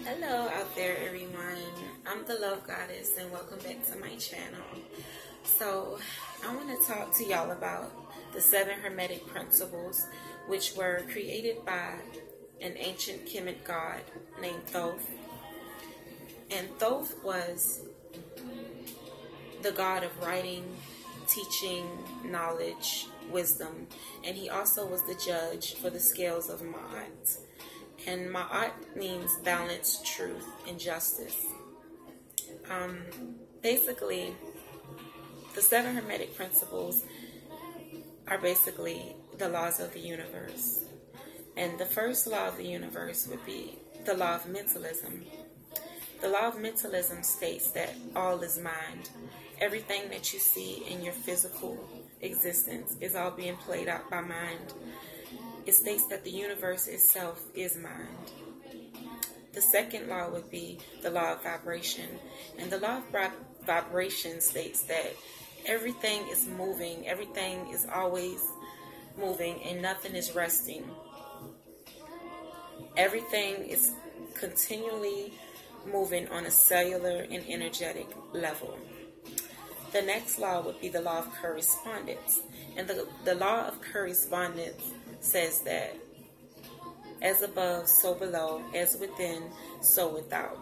Hello out there, everyone. I'm the Love Goddess, and welcome back to my channel. So, I want to talk to y'all about the 7 Hermetic Principles, which were created by an ancient Kemet god named Thoth. And Thoth was the god of writing, teaching, knowledge, wisdom, and he also was the judge for the scales of Ma'at. And Ma'at means balance, truth, and justice. Basically, the 7 Hermetic Principles are basically the laws of the universe. And the first law of the universe would be the law of mentalism. The law of mentalism states that all is mind. Everything that you see in your physical existence is all being played out by mind. It states that the universe itself is mind. The second law would be the law of vibration. And the law of vibration states that everything is moving, everything is always moving, and nothing is resting. Everything is continually moving on a cellular and energetic level. The next law would be the law of correspondence. And the law of correspondence says that as above, so below, as within, so without.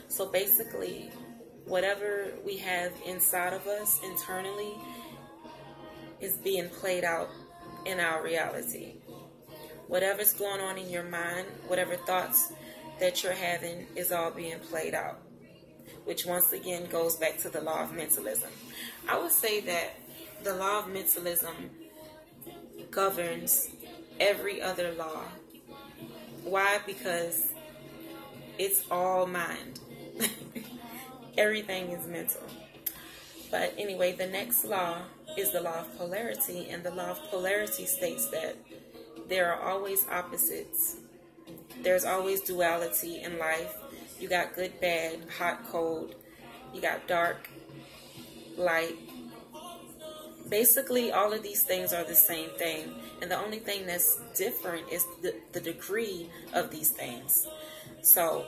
So basically, whatever we have inside of us internally is being played out in our reality. Whatever's going on in your mind, whatever thoughts that you're having is all being played out, which once again goes back to the law of mentalism. I would say that the law of mentalism governs every other law. Why? Because it's all mind. Everything is mental. But anyway, the next law is the law of polarity, and the law of polarity states that there are always opposites. There's always duality in life. You got good, bad, hot, cold. You got dark, light. Basically, all of these things are the same thing. And the only thing that's different is the degree of these things. So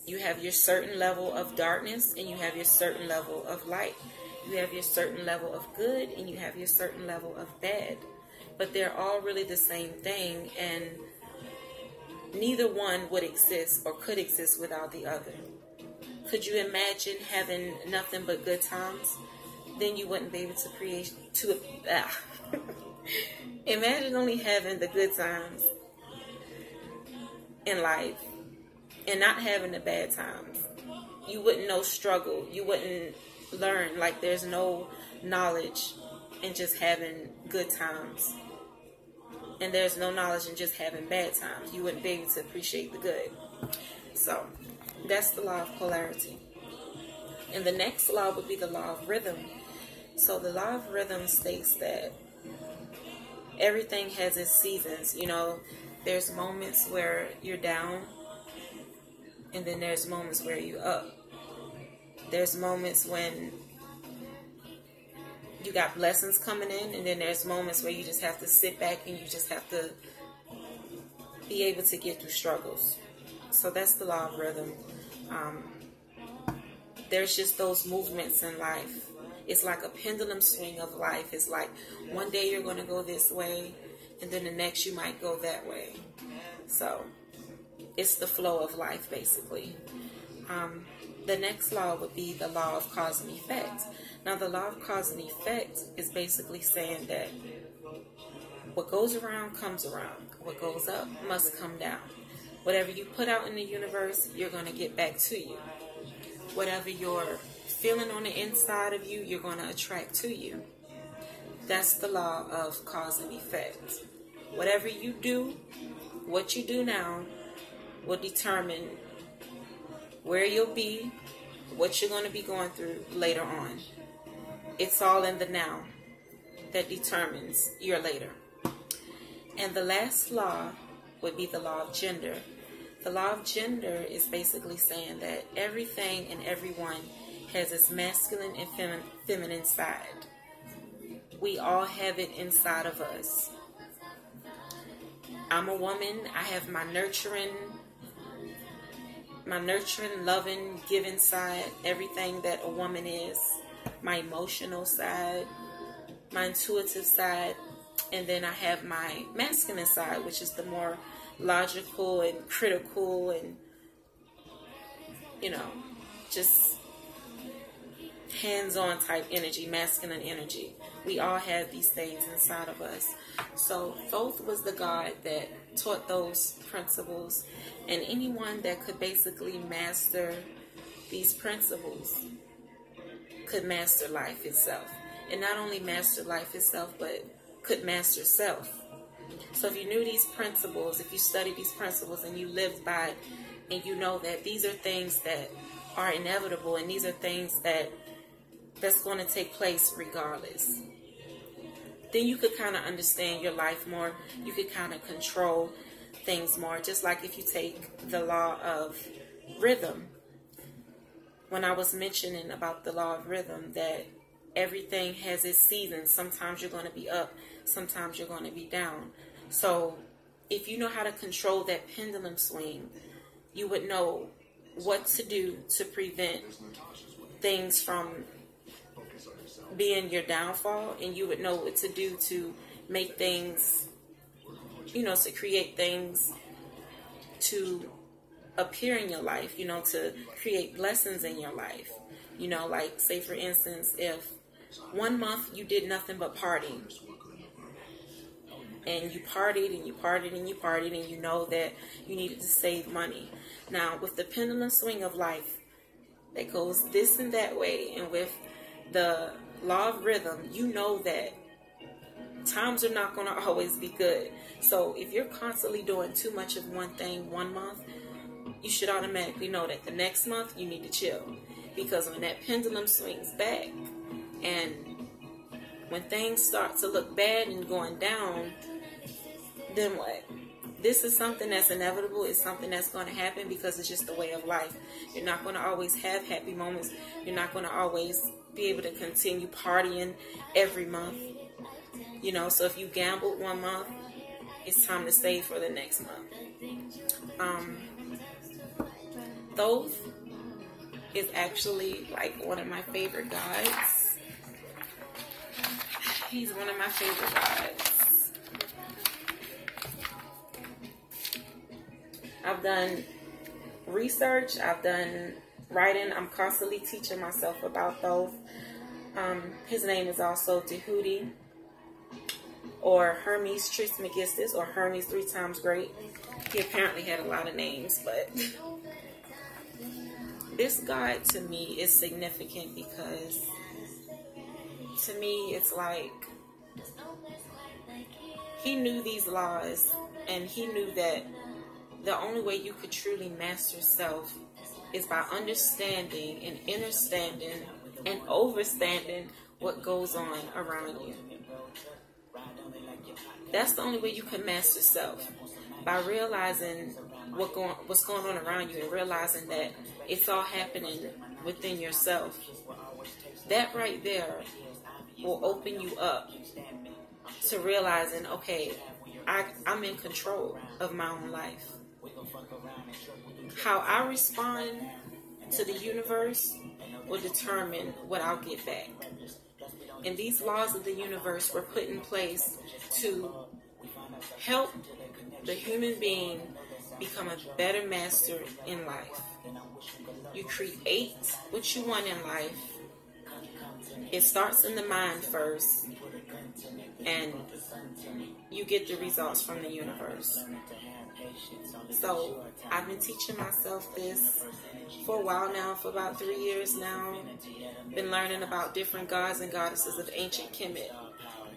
you have your certain level of darkness and you have your certain level of light. You have your certain level of good and you have your certain level of bad. But they're all really the same thing, and neither one would exist or could exist without the other. Could you imagine having nothing but good times? Then you wouldn't be able to create Imagine only having the good times in life and not having the bad times. You wouldn't know struggle. You wouldn't learn. Like, there's no knowledge in just having good times. And there's no knowledge in just having bad times. You wouldn't be able to appreciate the good. So, that's the law of polarity. And the next law would be the law of rhythm. So the law of rhythm states that everything has its seasons. You know, there's moments where you're down, and then there's moments where you're up. There's moments when you got blessings coming in, and then there's moments where you just have to sit back and you just have to be able to get through struggles. So that's the law of rhythm. There's just those movements in life. It's like a pendulum swing of life. It's like one day you're going to go this way, and then the next you might go that way. So it's the flow of life, basically. The next law would be the law of cause and effect. Now, the law of cause and effect is basically saying that what goes around comes around. What goes up must come down. Whatever you put out in the universe, you're going to get back to you. Whatever you're feeling on the inside of you, you're going to attract to you. That's the law of cause and effect. Whatever you do, what you do now will determine where you'll be, what you're going to be going through later on. It's all in the now that determines your later. And the last law would be the law of gender. The law of gender is basically saying that everything and everyone has its masculine and feminine side. We all have it inside of us. I'm a woman. I have my nurturing my nurturing, loving, giving side, everything that a woman is, my emotional side, my intuitive side, and then I have my masculine side, which is the more logical and critical and, you know, just hands-on type energy, masculine energy. We all have these things inside of us. So Thoth was the god that taught those principles, and anyone that could basically master these principles could master life itself. And not only master life itself, but could master self. So if you knew these principles, if you studied these principles and you lived by it, and you know that these are things that are inevitable, and these are things that's going to take place regardless, then you could kind of understand your life more. You could kind of control things more. Just like if you take the law of rhythm. When I was mentioning about the law of rhythm, that everything has its seasons. Sometimes you're going to be up, sometimes you're going to be down. So if you know how to control that pendulum swing, you would know what to do to prevent things from being your downfall, and you would know what to do to make things, you know, to create things to appear in your life, you know, to create blessings in your life. You know, like say for instance, if 1 month you did nothing but partying, and you partied and you partied and you partied, and you know that you needed to save money. Now with the pendulum swing of life that goes this and that way, and with the law of rhythm, you know that times are not going to always be good. So if you're constantly doing too much of one thing 1 month, you should automatically know that the next month you need to chill. Because when that pendulum swings back, and when things start to look bad and going down, then what? This is something that's inevitable. It's something that's going to happen because it's just the way of life. You're not going to always have happy moments. You're not going to always be able to continue partying every month. You know, so if you gambled 1 month, it's time to save for the next month. Thoth is actually like one of my favorite gods. He's one of my favorite gods. I've done research, I've done writing, I'm constantly teaching myself about Thoth. His name is also Tahuti, or Hermes Trismegistus, or Hermes 3 times great. He apparently had a lot of names, but this god to me is significant because to me it's like he knew these laws, and he knew that the only way you could truly master self is by understanding and understanding and overstanding what goes on around you. That's the only way you can master self, by realizing what's going on around you, and realizing that it's all happening within yourself. That right there will open you up to realizing, okay, I'm in control of my own life. How I respond to the universe will determine what I'll get back. And these laws of the universe were put in place to help the human being become a better master in life. You create what you want in life. It starts in the mind first, and you get the results from the universe. So I've been teaching myself this for a while now, for about 3 years now. Been learning about different gods and goddesses of ancient Kemet.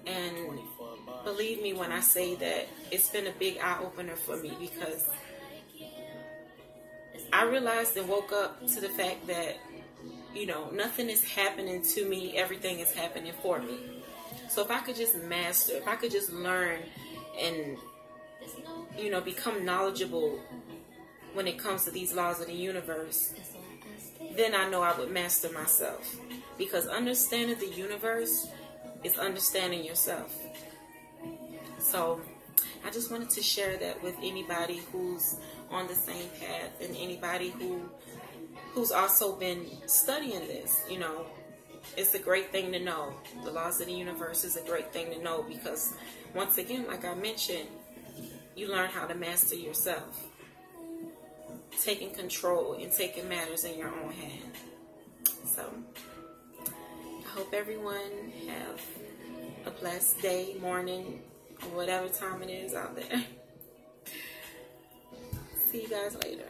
And believe me when I say that it's been a big eye-opener for me, because I realized and woke up to the fact that, you know, nothing is happening to me, everything is happening for me. So if I could just master, if I could just learn and, you know, become knowledgeable when it comes to these laws of the universe, then I know I would master myself. Because understanding the universe is understanding yourself. So I just wanted to share that with anybody who's on the same path, and anybody who's also been studying this, you know, it's a great thing to know. The laws of the universe is a great thing to know, because once again, like I mentioned, you learn how to master yourself, taking control and taking matters in your own hand. So I hope everyone have a blessed day, morning, or whatever time it is out there. See you guys later.